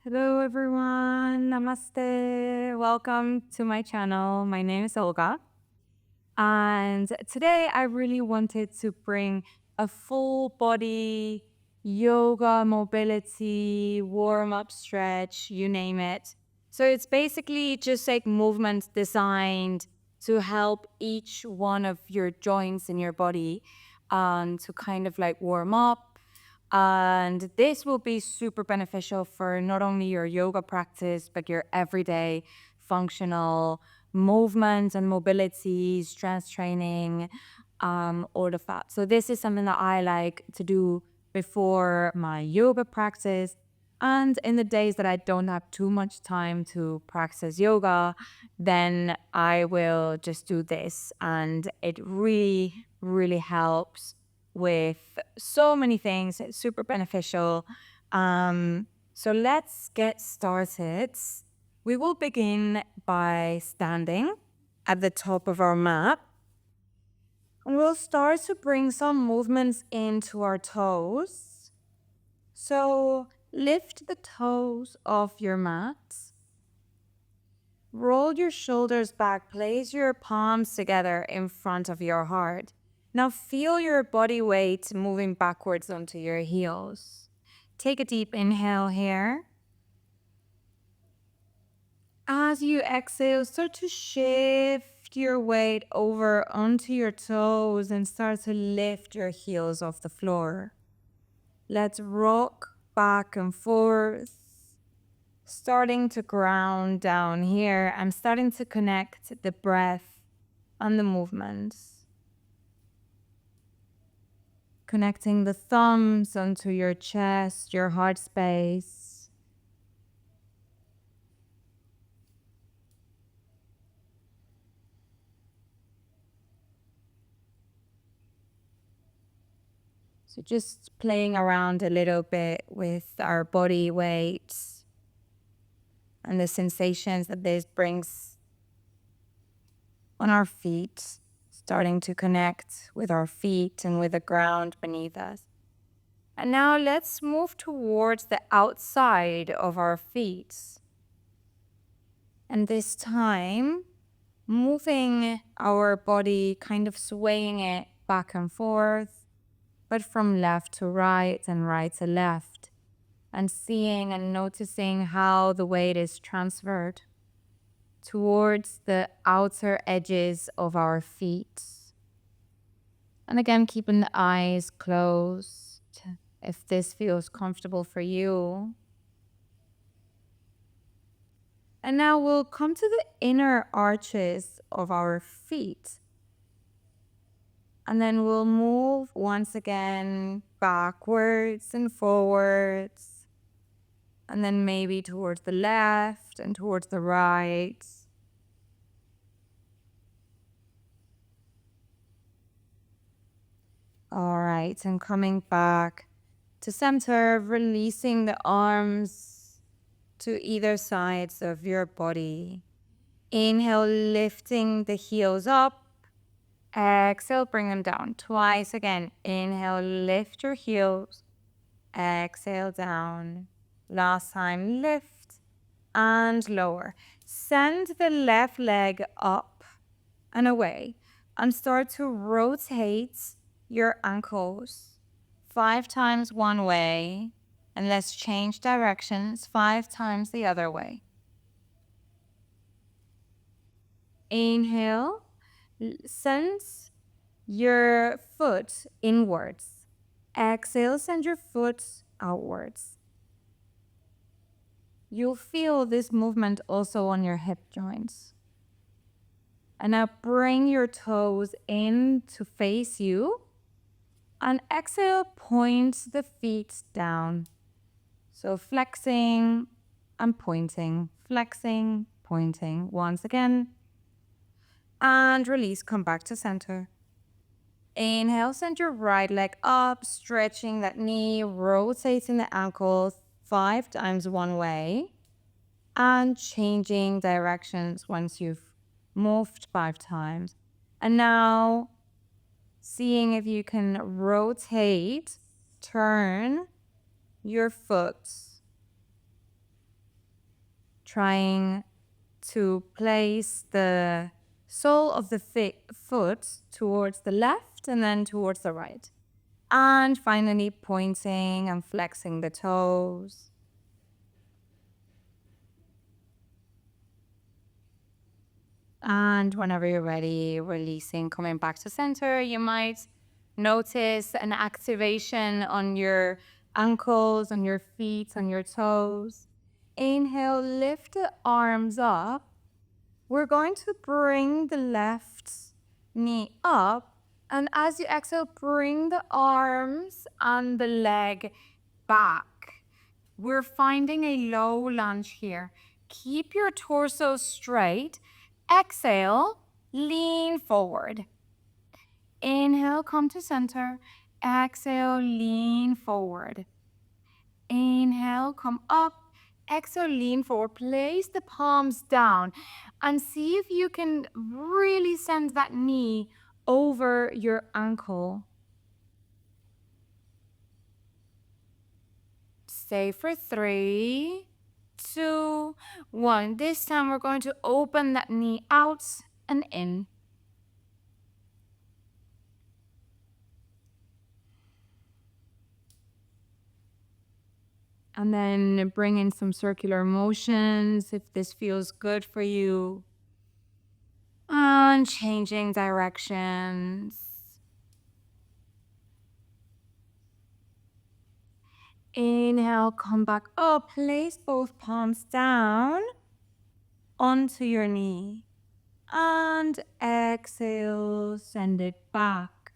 Hello everyone, namaste. Welcome to my channel. My name is Olga. And today I really wanted to bring a full body yoga, mobility, warm up stretch, you name it. So it's basically just like movements designed to help each one of your joints in your body to kind of like warm up. And this will be super beneficial for not only your yoga practice, but your everyday functional movement and mobility, strength training, all of that. So this is something that I like to do before my yoga practice. And in the days that I don't have too much time to practice yoga, then I will just do this. And it really, really helps with so many things. It's super beneficial. So let's get started. We will begin by standing at the top of our mat. And we'll start to bring some movements into our toes. So lift the toes off your mat. Roll your shoulders back. Place your palms together in front of your heart. Now feel your body weight moving backwards onto your heels. Take a deep inhale here. As you exhale, start to shift your weight over onto your toes and start to lift your heels off the floor. Let's rock back and forth. Starting to ground down here. I'm starting to connect the breath and the movements. Connecting the thumbs onto your chest, your heart space. So just playing around a little bit with our body weight and the sensations that this brings on our feet, starting to connect with our feet and with the ground beneath us. And now let's move towards the outside of our feet. And this time, moving our body, kind of swaying it back and forth, but from left to right and right to left, and seeing and noticing how the weight is transferred towards the outer edges of our feet. And again, keeping the eyes closed if this feels comfortable for you. And now we'll come to the inner arches of our feet. And then we'll move once again backwards and forwards. And then maybe towards the left and towards the right. All right, and coming back to center, releasing the arms to either sides of your body. Inhale, lifting the heels up. Exhale, bring them down. Twice again. Inhale, lift your heels. Exhale, down. Last time, lift and lower. Send the left leg up and away and start to rotate your ankles 5 times one way, and let's change directions 5 times the other way. Inhale, send your foot inwards. Exhale, send your foot outwards. You'll feel this movement also on your hip joints. And now bring your toes in to face you. And exhale, point the feet down. So flexing and pointing, flexing, pointing. Once again. And release, come back to center. Inhale, send your right leg up, stretching that knee, rotating the ankle 5 times one way. And changing directions once you've moved 5 times. And now seeing if you can rotate, turn your foot trying to place the sole of the foot towards the left and then towards the right. And finally pointing and flexing the toes. And whenever you're ready, releasing, coming back to center. You might notice an activation on your ankles, on your feet, on your toes. Inhale, lift the arms up. We're going to bring the left knee up. And as you exhale, bring the arms and the leg back. We're finding a low lunge here. Keep your torso straight. Exhale, lean forward. Inhale, come to center. Exhale, lean forward. Inhale, come up. Exhale, lean forward. Place the palms down and see if you can really send that knee over your ankle. Stay for 3, 2, 1. This time we're going to open that knee out and in. And then bring in some circular motions if this feels good for you. And changing directions. Inhale, come back up. Place both palms down onto your knee. And exhale, send it back.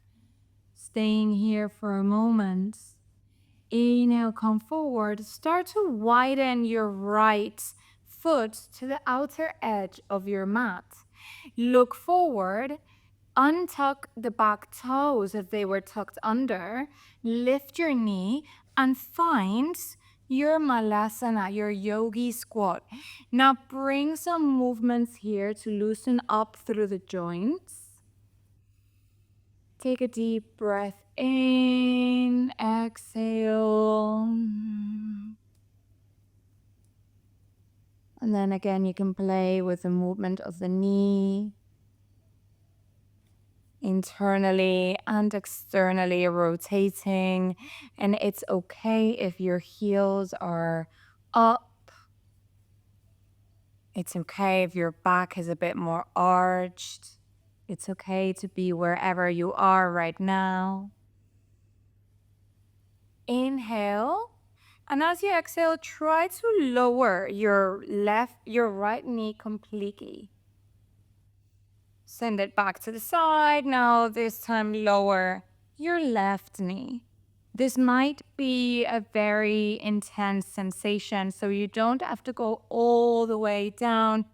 Staying here for a moment. Inhale, come forward. Start to widen your right foot to the outer edge of your mat. Look forward. Untuck the back toes if they were tucked under. Lift your knee and find your malasana, your yogi squat. Now bring some movements here to loosen up through the joints. Take a deep breath in, exhale. And then again, you can play with the movement of the knee. Internally and externally rotating. And it's okay if your heels are up. It's okay if your back is a bit more arched. It's okay to be wherever you are right now. Inhale. And as you exhale, try to lower your right knee completely. Send it back to the side. Now this time lower your left knee. This might be a very intense sensation, so you don't have to go all the way down.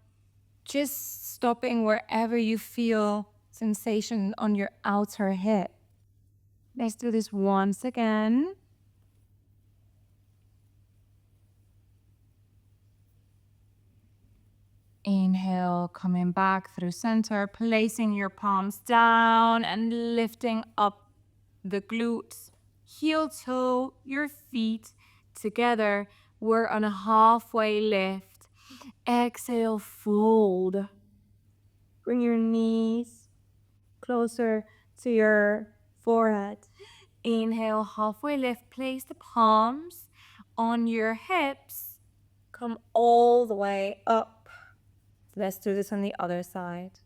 Just stopping wherever you feel sensation on your outer hip. Let's do this once again. Inhale, coming back through center, placing your palms down and lifting up the glutes. Heel toe, your feet together. We're on a halfway lift. Exhale, fold. Bring your knees closer to your forehead. Inhale, halfway lift. Place the palms on your hips. Come all the way up. Let's do this on the other side.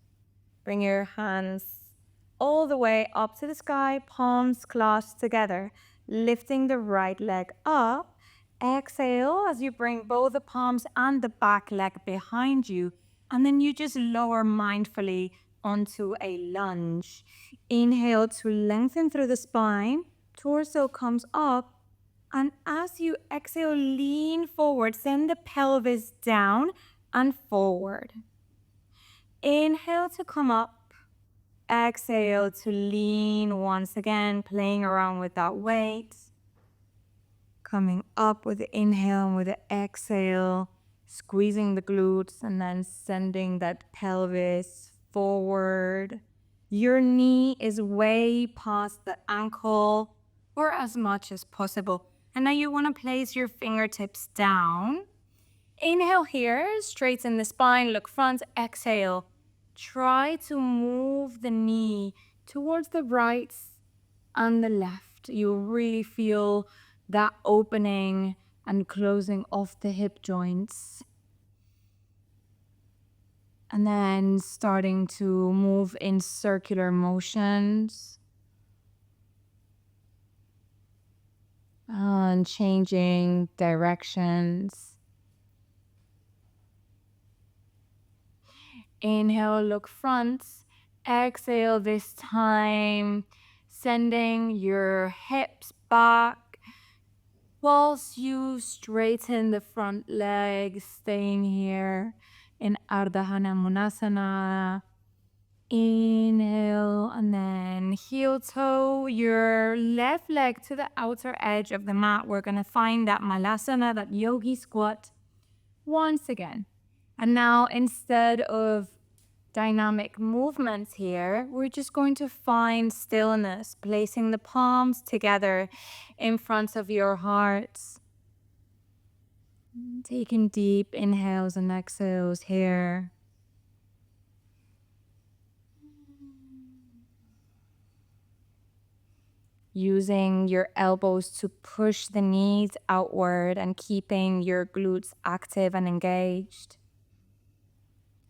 Bring your hands all the way up to the sky, palms clasped together, lifting the right leg up. Exhale as you bring both the palms and the back leg behind you, and then you just lower mindfully onto a lunge. Inhale to lengthen through the spine, torso comes up, and as you exhale, lean forward, send the pelvis down and forward. Inhale to come up. Exhale to lean once again, playing around with that weight. Coming up with the inhale and with the exhale, squeezing the glutes and then sending that pelvis forward. Your knee is way past the ankle or as much as possible. And now you want to place your fingertips down. Inhale here, straighten the spine, look front, exhale. Try to move the knee towards the right and the left. You really feel that opening and closing of the hip joints. And then starting to move in circular motions. And changing directions. Inhale, look front. Exhale this time, sending your hips back whilst you straighten the front leg, staying here in Ardha Hanumonasana. Inhale and then heel toe your left leg to the outer edge of the mat. We're going to find that Malasana, that yogi squat once again. And now instead of dynamic movements here, we're just going to find stillness, placing the palms together in front of your hearts. Taking deep inhales and exhales here. Using your elbows to push the knees outward and keeping your glutes active and engaged.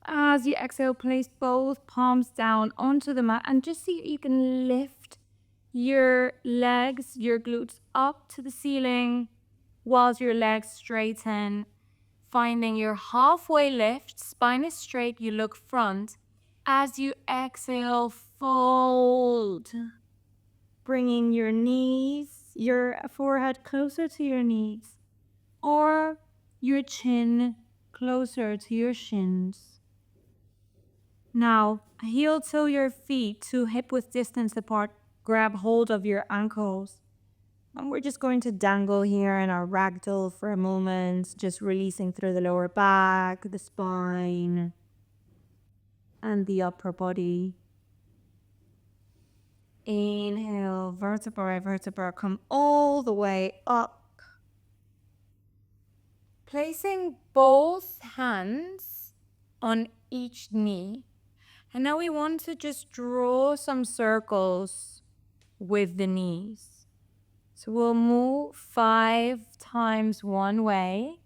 As you exhale, place both palms down onto the mat and just see if you can lift your legs, your glutes up to the ceiling whilst your legs straighten. Finding your halfway lift, spine is straight, you look front. As you exhale, fold. Bringing your knees, your forehead closer to your knees, or your chin closer to your shins. Now, heel toe your feet to hip width distance apart. Grab hold of your ankles. And we're just going to dangle here in our ragdoll for a moment, just releasing through the lower back, the spine, and the upper body. Inhale, vertebra by vertebra, come all the way up. Placing both hands on each knee. And now we want to just draw some circles with the knees. So we'll move 5 times one way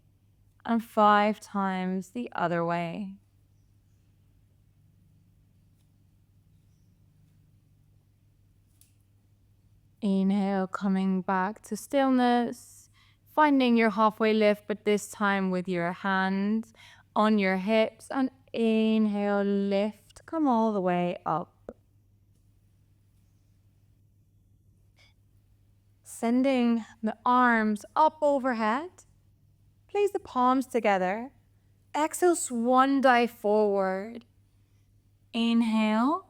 and 5 times the other way. Inhale, coming back to stillness, finding your halfway lift, but this time with your hands on your hips. And inhale, lift, come all the way up. Sending the arms up overhead. Place the palms together. Exhale, swan dive forward. Inhale,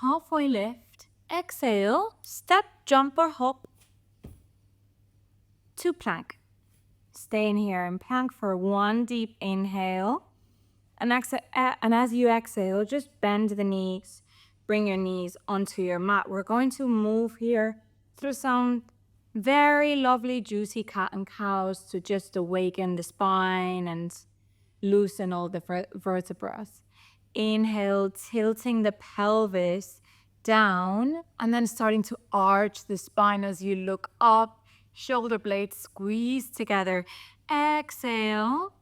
halfway lift. Exhale, step, jump or hop to plank. Stay in here in plank for one deep inhale. And as you exhale, just bend the knees. Bring your knees onto your mat. We're going to move here through some very lovely, juicy cat and cows to just awaken the spine and loosen all the vertebrae. Inhale, tilting the pelvis down and then starting to arch the spine as you look up. Shoulder blades squeeze together. Exhale,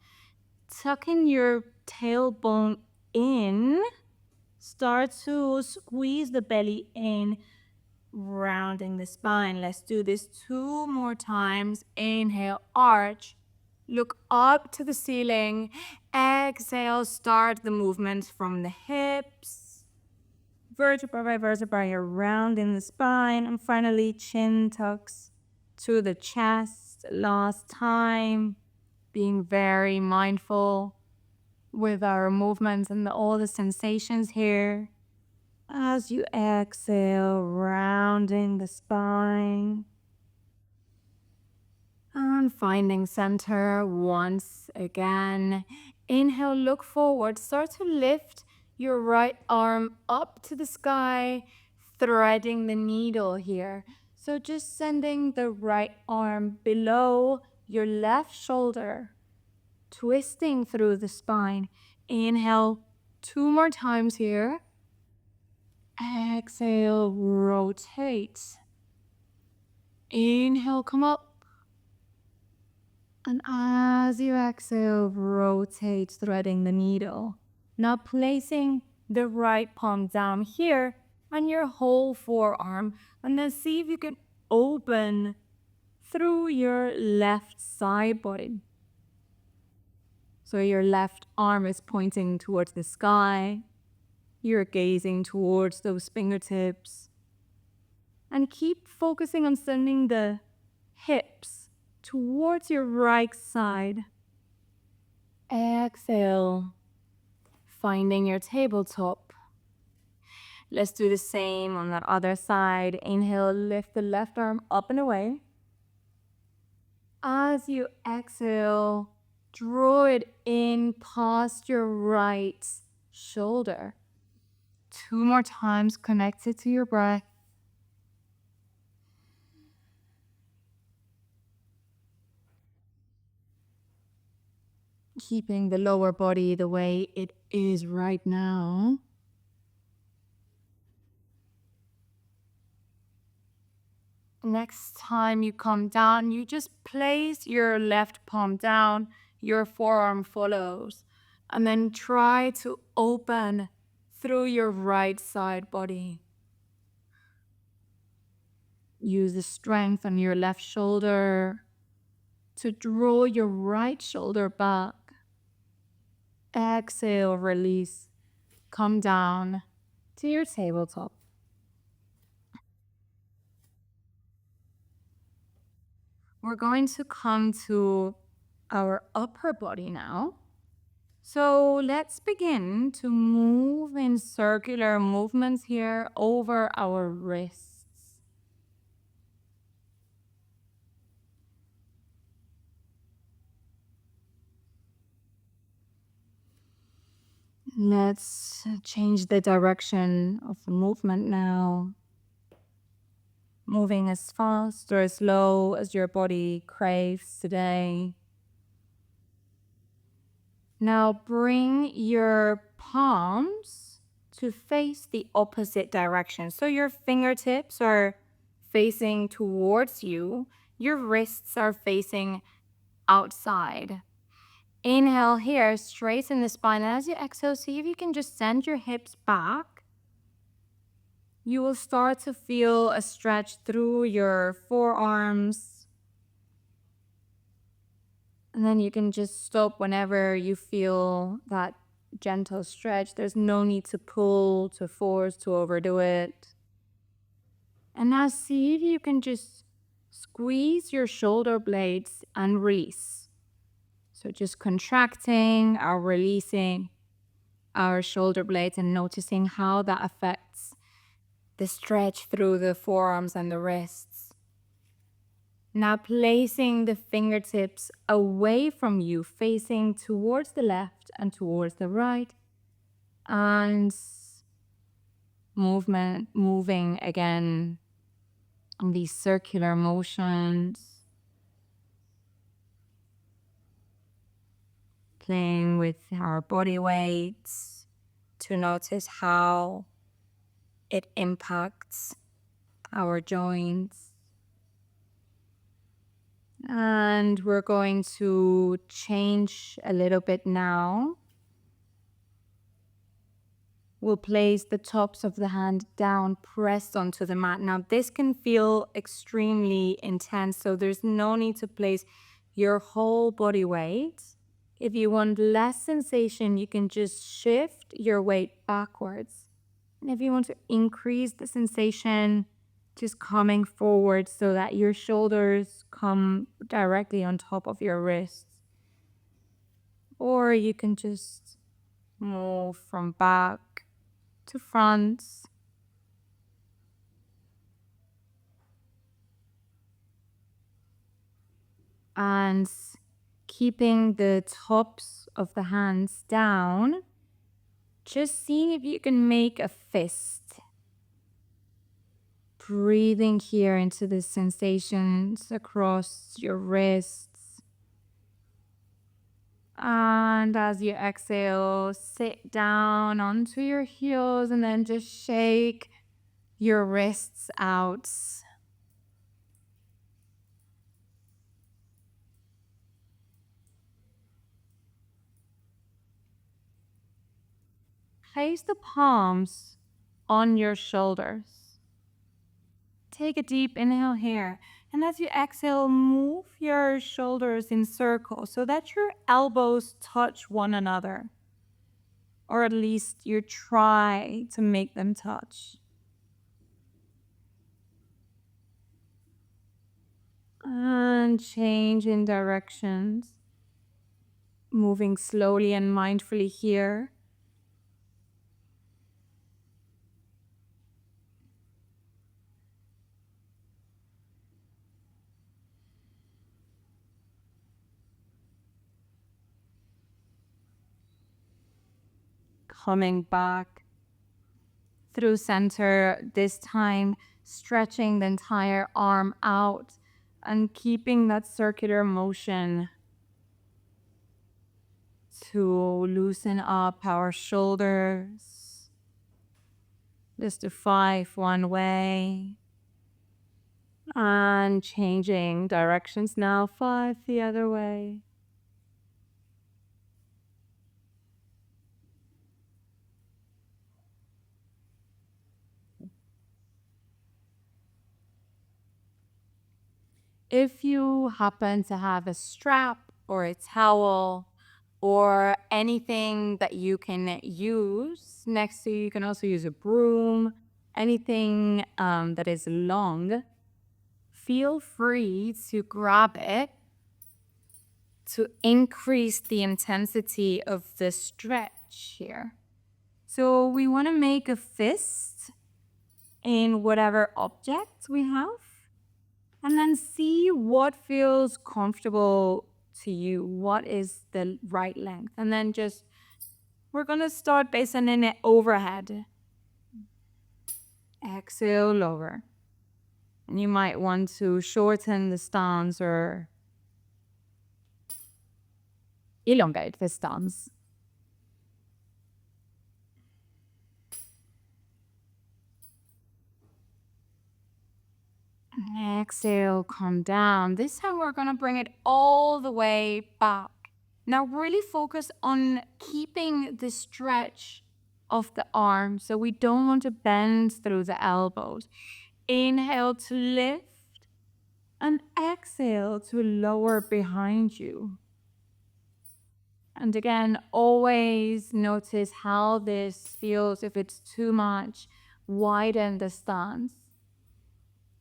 tucking your tailbone in. Start to squeeze the belly in, rounding the spine. Let's do this 2 more times. Inhale, arch. Look up to the ceiling. Exhale, start the movement from the hips. Vertebra by vertebra, you're rounding the spine. And finally, chin tucks to the chest. Last time, being very mindful with our movements and all the sensations here. As you exhale, rounding the spine. And finding center once again. Inhale, look forward. Start to lift your right arm up to the sky, threading the needle here. So just sending the right arm below your left shoulder. twisting through the spine. Inhale 2 more times here. Exhale, rotate. Inhale, come up. And as you exhale, rotate, threading the needle. Now placing the right palm down here on your whole forearm. And then see if you can open through your left side body. So your left arm is pointing towards the sky. You're gazing towards those fingertips. And keep focusing on sending the hips towards your right side. Exhale, finding your tabletop. Let's do the same on that other side. Inhale, lift the left arm up and away. As you exhale, draw it in past your right shoulder. 2 more times, connected to your breath. Keeping the lower body the way it is right now. Next time you come down, you just place your left palm down, your forearm follows, and then try to open through your right side body. Use the strength on your left shoulder to draw your right shoulder back. Exhale, release. Come down to your tabletop. We're going to come to our upper body now. So let's begin to move in circular movements here over our wrists. Let's change the direction of the movement now. Moving as fast or as slow as your body craves today. Now bring your palms to face the opposite direction. So your fingertips are facing towards you. Your wrists are facing outside. Inhale here, straighten the spine. And as you exhale, see if you can just send your hips back. You will start to feel a stretch through your forearms. And then you can just stop whenever you feel that gentle stretch. There's no need to pull, to force, to overdo it. And now see if you can just squeeze your shoulder blades and release. So just contracting or releasing our shoulder blades and noticing how that affects the stretch through the forearms and the wrists. Now placing the fingertips away from you, facing towards the left and towards the right. And moving again in these circular motions. Playing with our body weights to notice how it impacts our joints. And we're going to change a little bit now. We'll place the tops of the hand down, pressed onto the mat. Now this can feel extremely intense, so there's no need to place your whole body weight. If you want less sensation, you can just shift your weight backwards. And if you want to increase the sensation, just coming forward so that your shoulders come directly on top of your wrists. Or you can just move from back to front. And keeping the tops of the hands down, just seeing if you can make a fist. Breathing here into the sensations across your wrists And as you exhale, sit down onto your heels and then just shake your wrists out. Place the palms on your shoulders. Take a deep inhale here. And as you exhale, move your shoulders in circles so that your elbows touch one another. Or at least you try to make them touch. And change in directions. Moving slowly and mindfully here. Coming back through center, this time stretching the entire arm out and keeping that circular motion to loosen up our shoulders. Just do 5 one way. And changing directions now, 5 the other way. If you happen to have a strap or a towel or anything that you can use next to you, you can also use a broom, anything that is long, feel free to grab it to increase the intensity of the stretch here. So we want to make a fist in whatever object we have. And then see what feels comfortable to you. What is the right length? And then we're going to start by sending it overhead. Exhale, lower. And you might want to shorten the stance or elongate the stance. Exhale, come down. This time we're going to bring it all the way back. Now really focus on keeping the stretch of the arm. So we don't want to bend through the elbows. Inhale to lift and exhale to lower behind you. And again, always notice how this feels. If it's too much, widen the stance.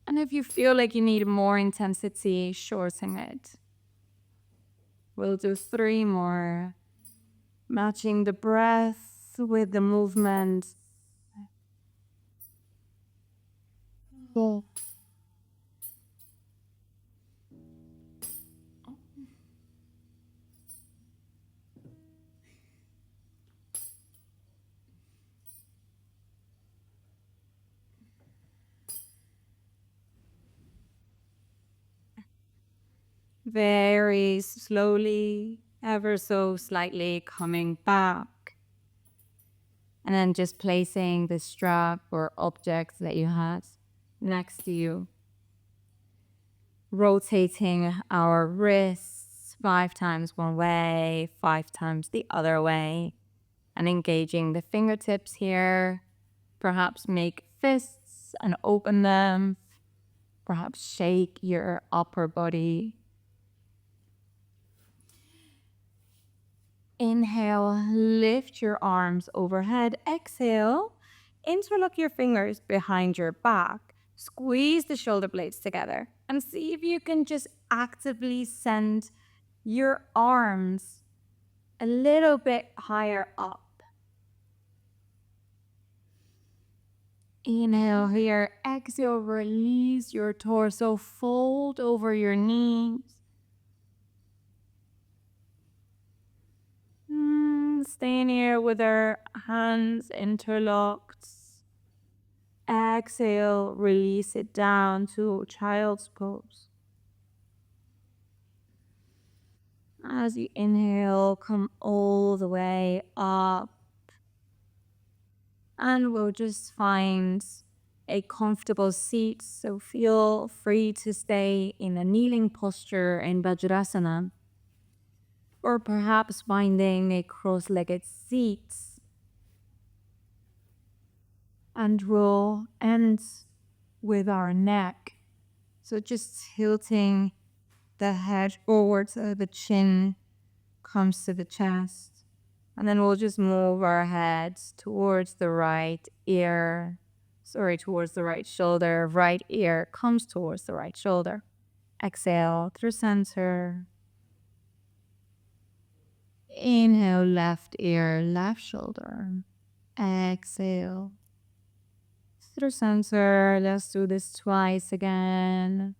And if you feel like you need more intensity, shorten it. We'll do 3 more. Matching the breath with the movement. Cool. Very slowly, ever so slightly coming back. And then just placing the strap or object that you had next to you. Rotating our wrists 5 times one way, 5 times the other way. And engaging the fingertips here. Perhaps make fists and open them. Perhaps shake your upper body. Inhale, lift your arms overhead. Exhale, interlock your fingers behind your back. Squeeze the shoulder blades together and see if you can just actively send your arms a little bit higher up. Inhale here, exhale, release your torso, fold over your knees. Staying here with our hands interlocked. Exhale, release it down to child's pose. As you inhale, come all the way up, and we'll just find a comfortable seat. So feel free to stay in a kneeling posture in Vajrasana, or perhaps finding a cross-legged seat. And we'll end with our neck. So just tilting the head forward so the chin comes to the chest. And then we'll just move our heads towards the right ear. Towards the right shoulder. Right ear comes towards the right shoulder. Exhale through center. Inhale, left ear, left shoulder. Exhale through center. Let's do this twice again.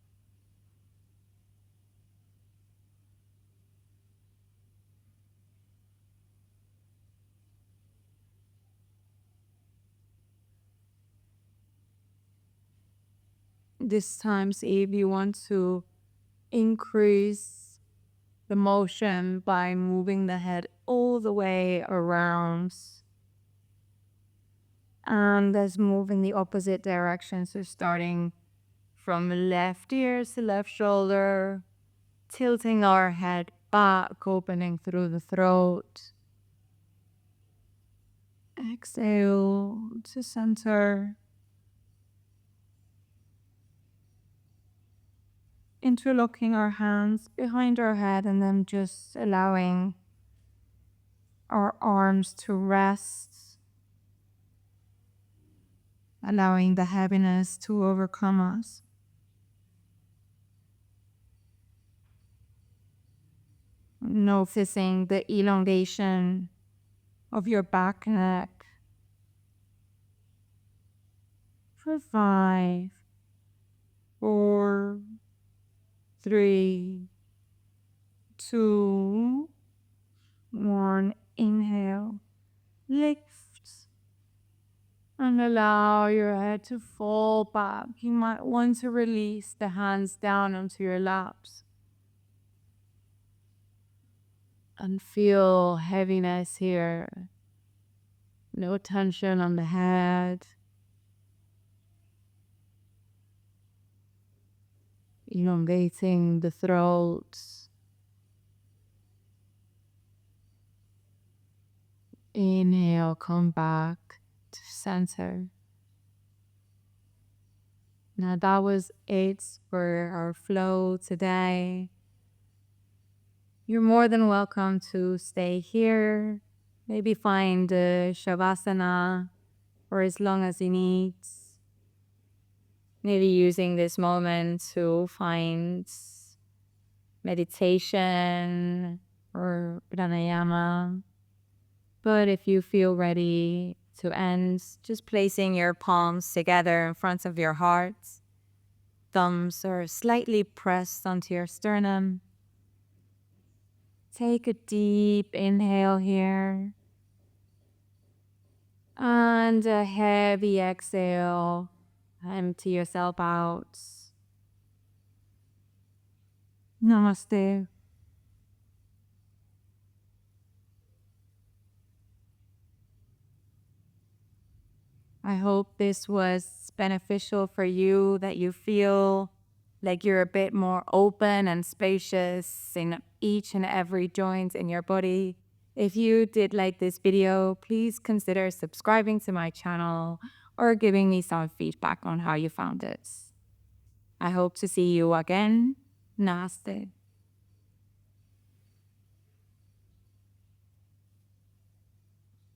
This time, see if you want to increase the motion by moving the head all the way around. And let's move in the opposite direction. So starting from left ear to left shoulder, tilting our head back, opening through the throat. Exhale to center. Interlocking our hands behind our head and then just allowing our arms to rest, allowing the heaviness to overcome us. Noticing the elongation of your back neck. For 5, 4, 3, 2, 1. Inhale, lift, and allow your head to fall back. You might want to release the hands down onto your laps. And feel heaviness here. No tension on the head. Elongating the throat. Inhale, come back to center. Now that was it for our flow today. You're more than welcome to stay here. Maybe find a Shavasana for as long as you need. Maybe using this moment to find meditation or pranayama. But if you feel ready to end, just placing your palms together in front of your heart. Thumbs are slightly pressed onto your sternum. Take a deep inhale here. And a heavy exhale. Empty yourself out. Namaste. I hope this was beneficial for you, that you feel like you're a bit more open and spacious in each and every joint in your body. If you did like this video, please consider subscribing to my channel or giving me some feedback on how you found it. I hope to see you again. Namaste.